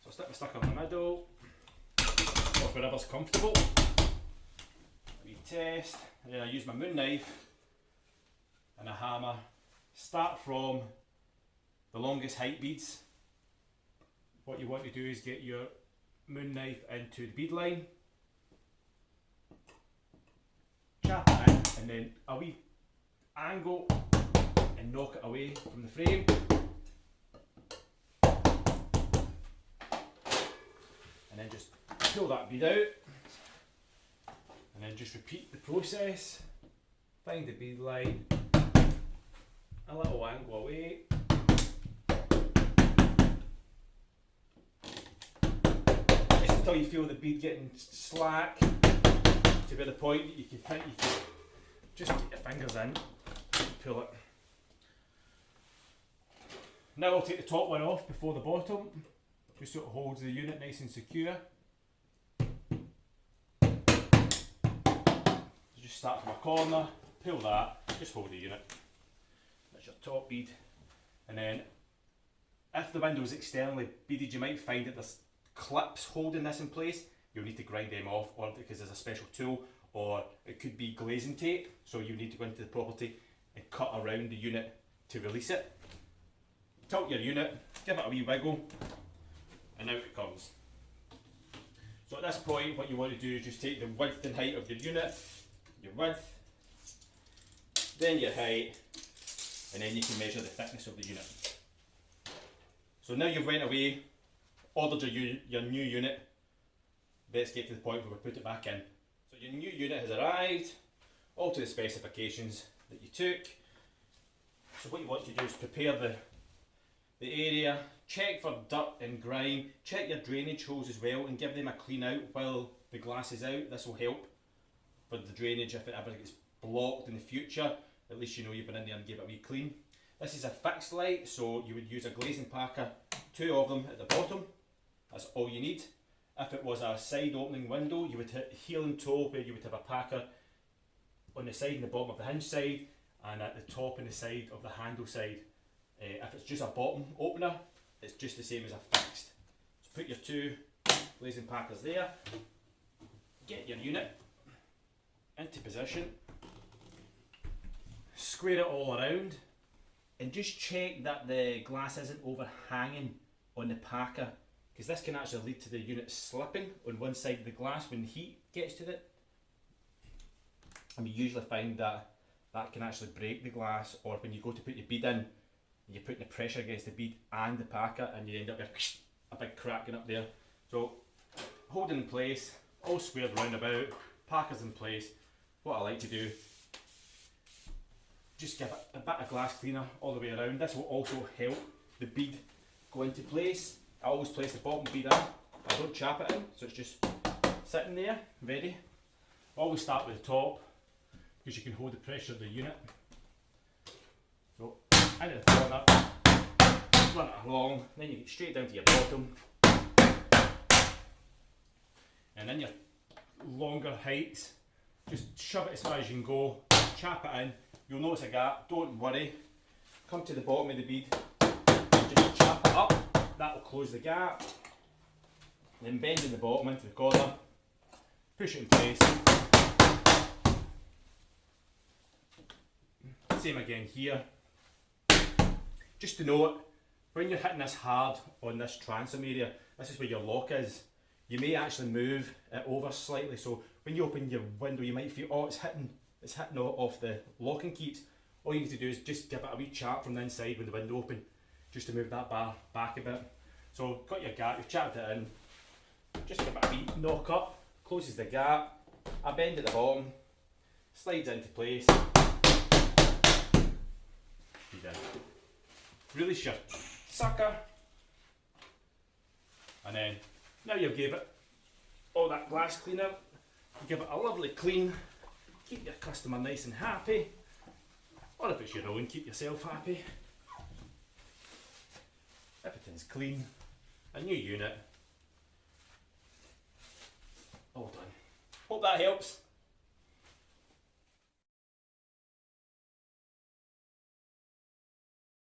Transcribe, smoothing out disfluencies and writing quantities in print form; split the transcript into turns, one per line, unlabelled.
So I'll stick my sticker in the middle, or wherever's comfortable. A wee test, and then I use my moon knife and a hammer. Start from the longest height beads. What you want to do is get your moon knife into the bead line, chap it in, and then a wee angle and knock it away from the frame. And then just pull that bead out, and then just repeat the process. Find the bead line, a little angle away, just until you feel the bead getting slack to be the point that you can think you can just get your fingers in, pull it. Now I'll take the top one off before the bottom, just so it holds the unit nice and secure. So just start from a corner, pull that, just hold the unit. That's your top bead. And then if the window is externally beaded, you might find that there's clips holding this in place. You'll need to grind them off, or because there's a special tool, or it could be glazing tape, so you need to go into the property and cut around the unit to release it. Tilt your unit, give it a wee wiggle, and out it comes. So at this point, what you want to do is just take the width and height of your unit, your width, then your height, and then you can measure the thickness of the unit. So now you've went away, ordered your new unit, let's get to the point where we put it back in. So your new unit has arrived, all to the specifications that you took. So what you want to do is prepare the area, check for dirt and grime, check your drainage holes as well and give them a clean out while the glass is out. This will help for the drainage if it ever gets blocked in the future. At least you know you've been in there and gave it a wee clean. This is a fixed light, so you would use a glazing packer, 2 of them at the bottom. That's all you need. If it was a side opening window, you would hit heel and toe, where you would have a packer on the side and the bottom of the hinge side, and at the top and the side of the handle side. If it's just a bottom opener, it's just the same as a fixed. So put your 2 glazing packers there, get your unit into position, square it all around, and just check that the glass isn't overhanging on the packer, because this can actually lead to the unit slipping on one side of the glass when the heat gets to it. And we usually find that that can actually break the glass, or when you go to put your bead in, you're putting the pressure against the bead and the packer, and you end up with a big cracking up there. So hold it in place, all squared round about, packers in place. What I like to do, just give it a bit of glass cleaner all the way around. This will also help the bead go into place. I always place the bottom bead in, I don't chap it in, so it's just sitting there, ready. Always start with the top, because you can hold the pressure of the unit. So into the corner, run it along, then you get straight down to your bottom, and then your longer heights, just shove it as far as you can go, chap it in. You'll notice a gap, don't worry, come to the bottom of the bead, just chap it up, that will close the gap, then bend in the bottom into the corner, push it in place. Same again here. Just to note, when you're hitting this hard on this transom area, this is where your lock is, you may actually move it over slightly, so when you open your window you might feel, oh, it's hitting off the locking keys. All you need to do is just give it a wee chap from the inside when the window open, just to move that bar back a bit. So got your gap, you've chapped it in, just give it a wee knock up, closes the gap, a bend at the bottom, slides into place, feed in. Release your sucker, and then now you've gave it all that glass cleaner, you give it a lovely clean, keep your customer nice and happy, or if it's your own, keep yourself happy. Everything's clean, a new unit, all done. Hope that helps.